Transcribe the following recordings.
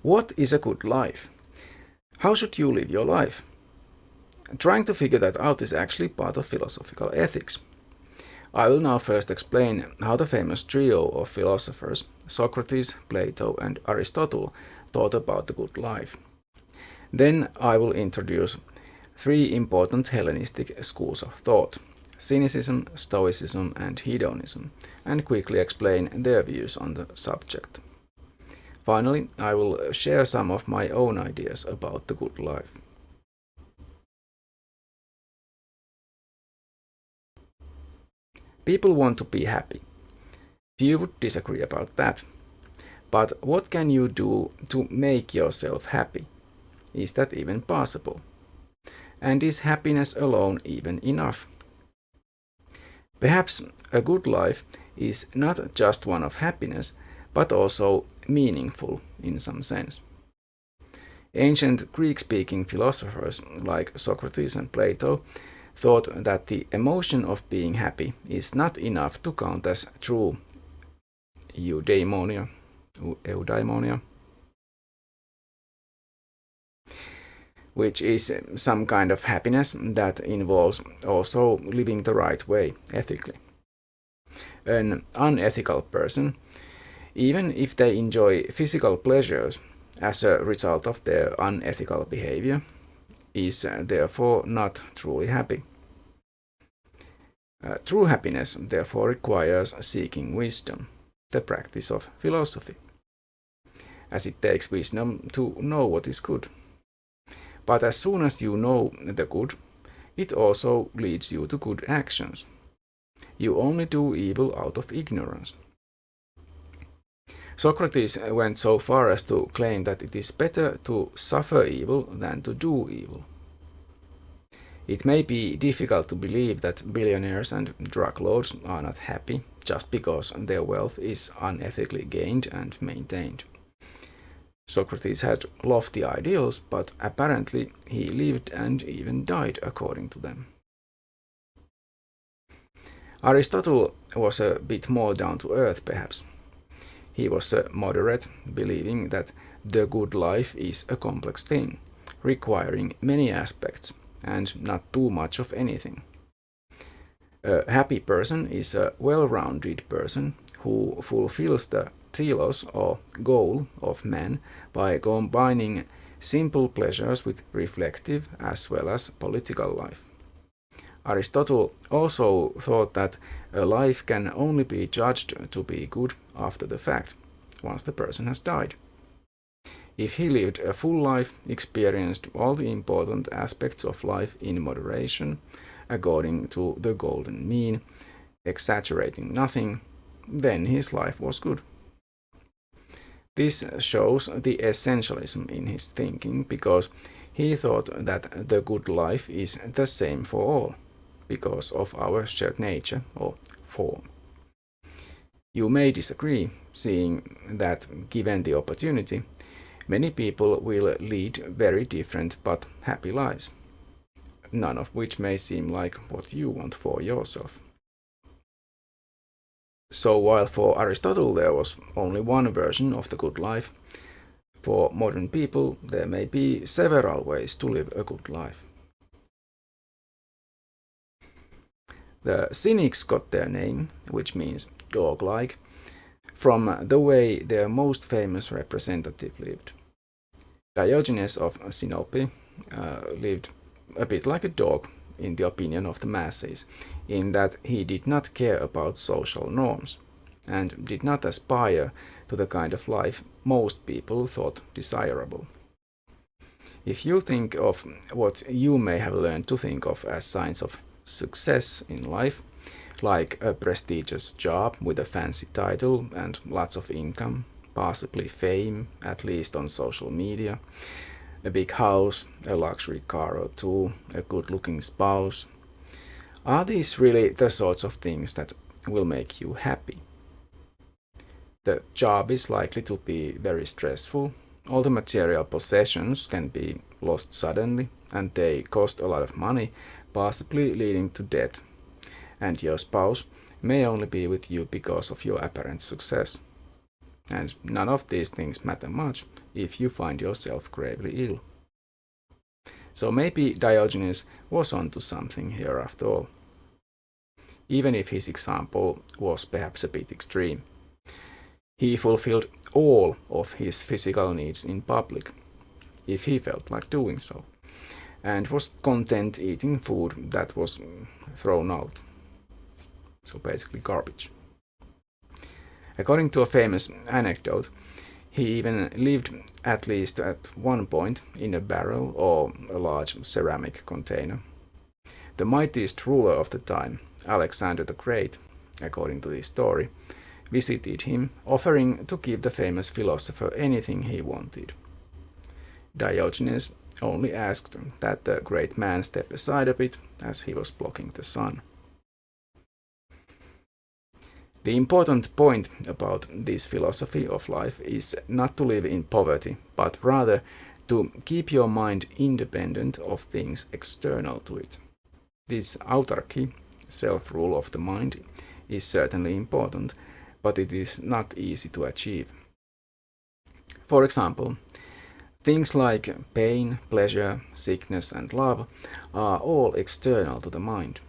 What is a good life? How should you live your life? Trying to figure that out is actually part of philosophical ethics. I will now first explain how the famous trio of philosophers, Socrates, Plato, and Aristotle, thought about the good life. Then I will introduce three important Hellenistic schools of thought: Cynicism, Stoicism, and Hedonism, and quickly explain their views on the subject. Finally, I will share some of my own ideas about the good life. People want to be happy. Few would disagree about that. But what can you do to make yourself happy? Is that even possible? And is happiness alone even enough? Perhaps a good life is not just one of happiness, but also meaningful in some sense. Ancient Greek-speaking philosophers like Socrates and Plato thought that the emotion of being happy is not enough to count as true eudaimonia, which is some kind of happiness that involves also living the right way ethically. An unethical person, even if they enjoy physical pleasures as a result of their unethical behavior, is therefore not truly happy. True happiness therefore requires seeking wisdom, the practice of philosophy, as it takes wisdom to know what is good. But as soon as you know the good, it also leads you to good actions. You only do evil out of ignorance. Socrates went so far as to claim that it is better to suffer evil than to do evil. It may be difficult to believe that billionaires and drug lords are not happy just because their wealth is unethically gained and maintained. Socrates had lofty ideals, but apparently he lived and even died according to them. Aristotle was a bit more down to earth, perhaps. He was a moderate, believing that the good life is a complex thing, requiring many aspects, and not too much of anything. A happy person is a well-rounded person who fulfills the telos or goal of man by combining simple pleasures with reflective as well as political life. Aristotle also thought that a life can only be judged to be good after the fact, once the person has died. If he lived a full life, experienced all the important aspects of life in moderation, according to the golden mean, exaggerating nothing, then his life was good. This shows the essentialism in his thinking, because he thought that the good life is the same for all, because of our shared nature or form. You may disagree, seeing that given the opportunity, many people will lead very different but happy lives, none of which may seem like what you want for yourself. So while for Aristotle there was only one version of the good life, for modern people there may be several ways to live a good life. The Cynics got their name, which means dog-like, from the way their most famous representative lived. Diogenes of Sinope lived a bit like a dog in the opinion of the masses, in that he did not care about social norms and did not aspire to the kind of life most people thought desirable. If you think of what you may have learned to think of as signs of success in life, like a prestigious job with a fancy title and lots of income, possibly fame, at least on social media, a big house, a luxury car or two, a good-looking spouse, are these really the sorts of things that will make you happy? The job is likely to be very stressful, all the material possessions can be lost suddenly, and they cost a lot of money, possibly leading to death, and your spouse may only be with you because of your apparent success. And none of these things matter much if you find yourself gravely ill. So maybe Diogenes was onto something here after all, even if his example was perhaps a bit extreme. He fulfilled all of his physical needs in public, if he felt like doing so, and was content eating food that was thrown out. So basically garbage. According to a famous anecdote, he even lived at least at one point in a barrel or a large ceramic container. The mightiest ruler of the time, Alexander the Great, according to this story, visited him, offering to give the famous philosopher anything he wanted. Diogenes only asked that the great man step aside a bit, as he was blocking the sun. The important point about this philosophy of life is not to live in poverty, but rather to keep your mind independent of things external to it. This autarky, self-rule of the mind, is certainly important, but it is not easy to achieve. For example, things like pain, pleasure, sickness, and love are all external to the mind.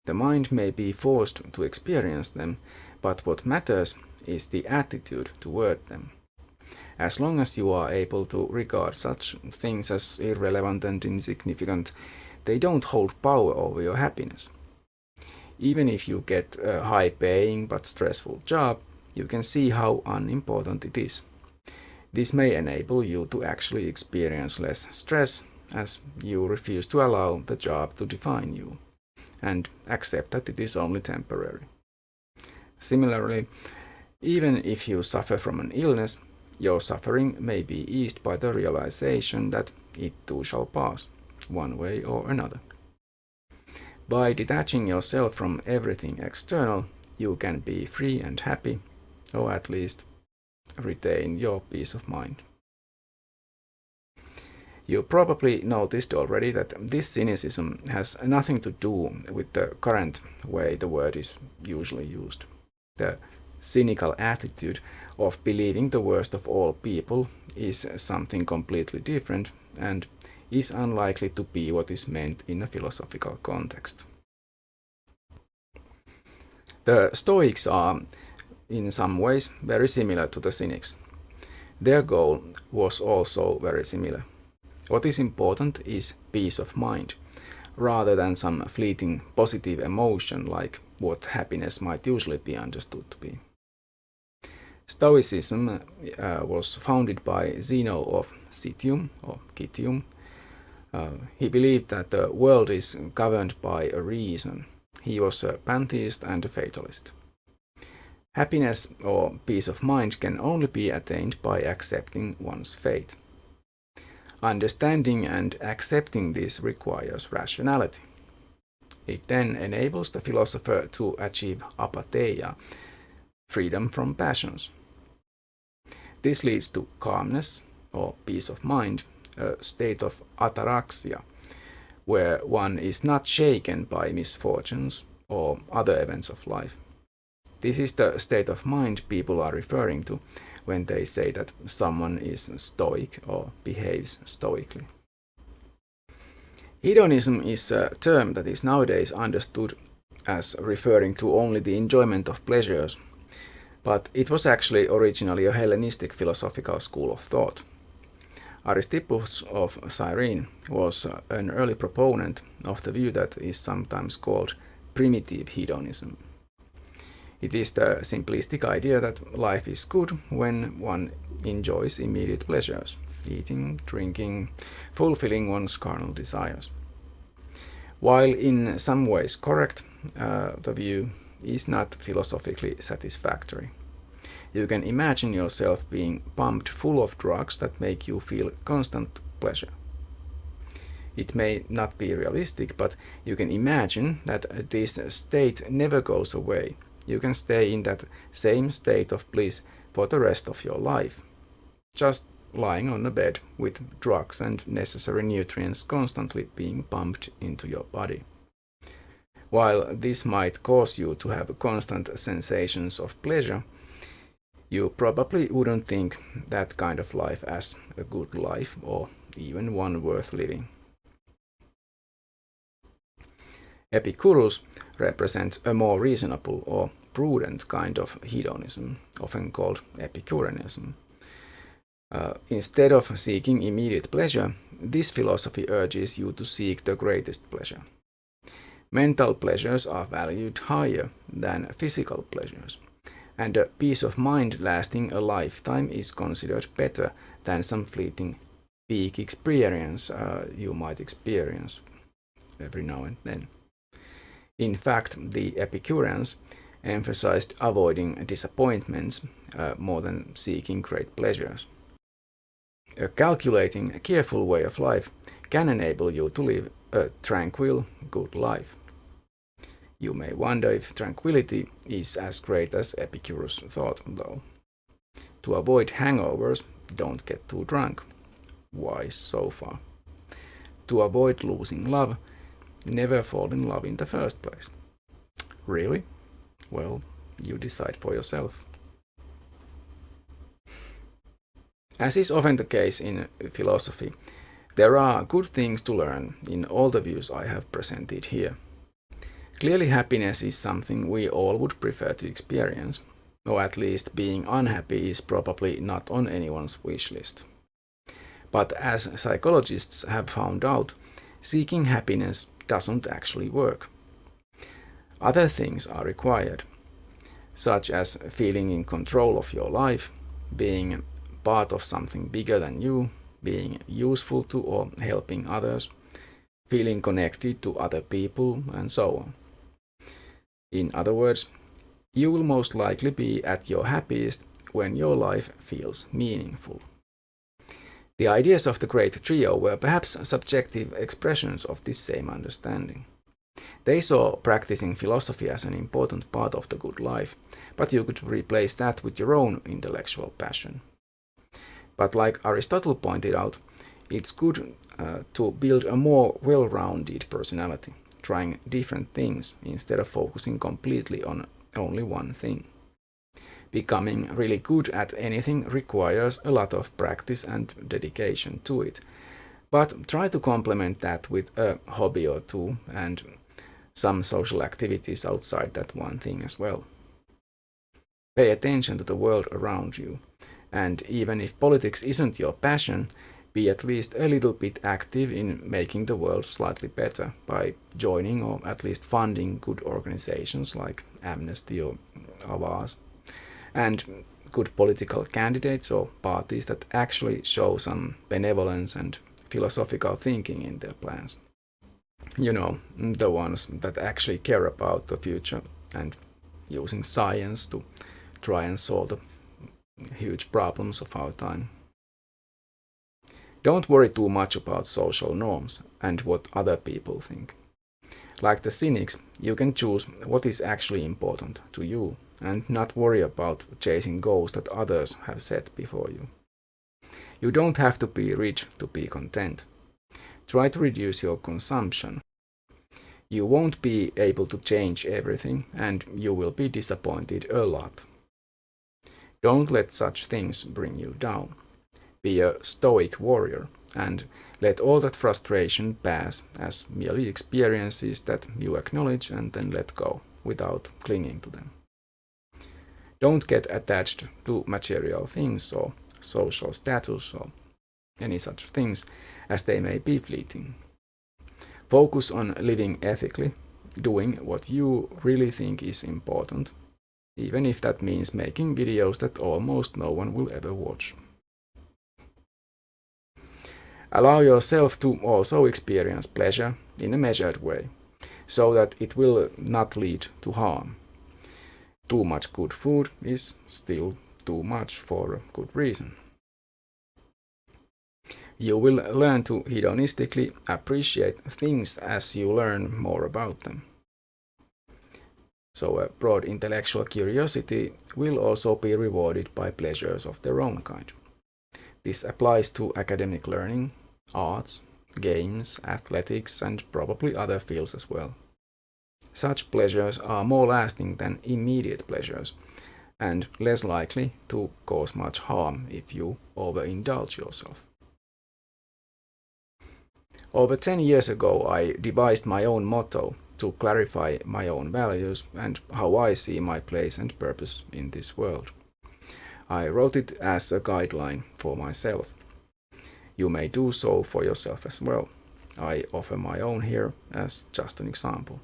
The mind may be forced to experience them, but what matters is the attitude toward them. As long as you are able to regard such things as irrelevant and insignificant, they don't hold power over your happiness. Even if you get a high-paying but stressful job, you can see how unimportant it is. This may enable you to actually experience less stress, as you refuse to allow the job to define you, and accept that it is only temporary. Similarly, even if you suffer from an illness, your suffering may be eased by the realization that it too shall pass, one way or another. By detaching yourself from everything external, you can be free and happy, or at least retain your peace of mind. You probably noticed already that this cynicism has nothing to do with the current way the word is usually used. The cynical attitude of believing the worst of all people is something completely different and is unlikely to be what is meant in a philosophical context. The Stoics are, in some ways, very similar to the Cynics. Their goal was also very similar. What is important is peace of mind, rather than some fleeting positive emotion like what happiness might usually be understood to be. Stoicism was founded by Zeno of Citium, or Citium. He believed that the world is governed by a reason. He was a pantheist and a fatalist. Happiness or peace of mind can only be attained by accepting one's fate. Understanding and accepting this requires rationality. It then enables the philosopher to achieve apatheia, freedom from passions. This leads to calmness or peace of mind, a state of ataraxia, where one is not shaken by misfortunes or other events of life. This is the state of mind people are referring to when they say that someone is stoic or behaves stoically. Hedonism is a term that is nowadays understood as referring to only the enjoyment of pleasures, but it was actually originally a Hellenistic philosophical school of thought. Aristippus of Cyrene was an early proponent of the view that is sometimes called primitive hedonism. It is the simplistic idea that life is good when one enjoys immediate pleasures, eating, drinking, fulfilling one's carnal desires. While in some ways correct, the view is not philosophically satisfactory. You can imagine yourself being pumped full of drugs that make you feel constant pleasure. It may not be realistic, but you can imagine that this state never goes away. You can stay in that same state of bliss for the rest of your life, just lying on a bed with drugs and necessary nutrients constantly being pumped into your body. While this might cause you to have constant sensations of pleasure, You probably wouldn't think that kind of life as a good life or even one worth living. Epicurus represents a more reasonable or prudent kind of hedonism, often called Epicureanism. Instead of seeking immediate pleasure, this philosophy urges you to seek the greatest pleasure. Mental pleasures are valued higher than physical pleasures, and a peace of mind lasting a lifetime is considered better than some fleeting peak experience you might experience every now and then. In fact, the Epicureans emphasized avoiding disappointments more than seeking great pleasures. A calculating, careful way of life can enable you to live a tranquil, good life. You may wonder if tranquility is as great as Epicurus thought, though. To avoid hangovers, don't get too drunk. Wise so far. To avoid losing love, never fall in love in the first place. Really? Well, you decide for yourself. As is often the case in philosophy, there are good things to learn in all the views I have presented here. Clearly, happiness is something we all would prefer to experience, or at least being unhappy is probably not on anyone's wish list. But as psychologists have found out, seeking happiness doesn't actually work. Other things are required, such as feeling in control of your life, being part of something bigger than you, being useful to or helping others, feeling connected to other people, and so on. In other words, you will most likely be at your happiest when your life feels meaningful. The ideas of the great trio were perhaps subjective expressions of this same understanding. They saw practicing philosophy as an important part of the good life, but you could replace that with your own intellectual passion. But like Aristotle pointed out, it's good to build a more well-rounded personality, trying different things instead of focusing completely on only one thing. Becoming really good at anything requires a lot of practice and dedication to it, but try to complement that with a hobby or two and some social activities outside that one thing as well. Pay attention to the world around you, and even if politics isn't your passion, be at least a little bit active in making the world slightly better by joining or at least funding good organizations like Amnesty or Avaz, and good political candidates or parties that actually show some benevolence and philosophical thinking in their plans. You know, the ones that actually care about the future and using science to try and solve the huge problems of our time. Don't worry too much about social norms and what other people think. Like the cynics, you can choose what is actually important to you and not worry about chasing goals that others have set before you. You don't have to be rich to be content. Try to reduce your consumption. You won't be able to change everything and you will be disappointed a lot. Don't let such things bring you down. Be a stoic warrior and let all that frustration pass as merely experiences that you acknowledge and then let go without clinging to them. Don't get attached to material things or social status or any such things, as they may be fleeting. Focus on living ethically, doing what you really think is important, even if that means making videos that almost no one will ever watch. Allow yourself to also experience pleasure in a measured way, so that it will not lead to harm. Too much good food is still too much for a good reason. You will learn to hedonistically appreciate things as you learn more about them. So a broad intellectual curiosity will also be rewarded by pleasures of their own kind. This applies to academic learning, arts, games, athletics, and probably other fields as well. Such pleasures are more lasting than immediate pleasures, and less likely to cause much harm if you overindulge yourself. Over 10 years ago, I devised my own motto to clarify my own values and how I see my place and purpose in this world. I wrote it as a guideline for myself. You may do so for yourself as well. I offer my own here as just an example.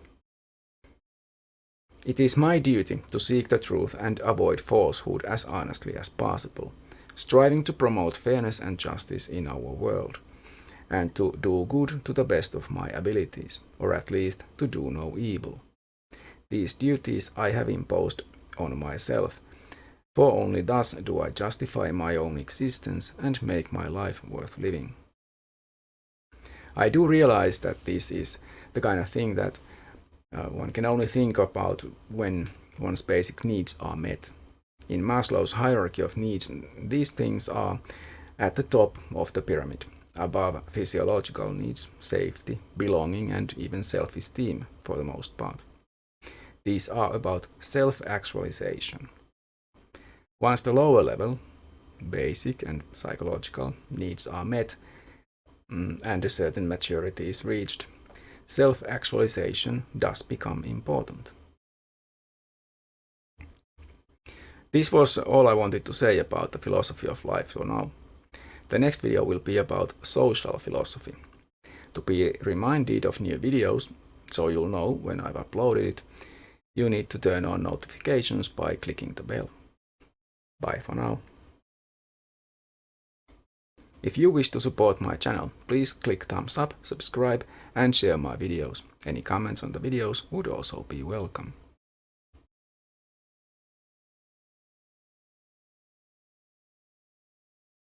It is my duty to seek the truth and avoid falsehood as honestly as possible, striving to promote fairness and justice in our world, and to do good to the best of my abilities, or at least to do no evil. These duties I have imposed on myself, for only thus do I justify my own existence and make my life worth living. I do realize that this is the kind of thing that one can only think about when one's basic needs are met. In Maslow's hierarchy of needs, these things are at the top of the pyramid, above physiological needs, safety, belonging, and even self-esteem for the most part. These are about self-actualization. Once the lower level, basic and psychological needs are met, and a certain maturity is reached, self-actualization does become important. This was all I wanted to say about the philosophy of life for now. The next video will be about social philosophy. To be reminded of new videos, so you'll know when I've uploaded it, you need to turn on notifications by clicking the bell. Bye for now. If you wish to support my channel, please click thumbs up, subscribe, and share my videos. Any comments on the videos would also be welcome.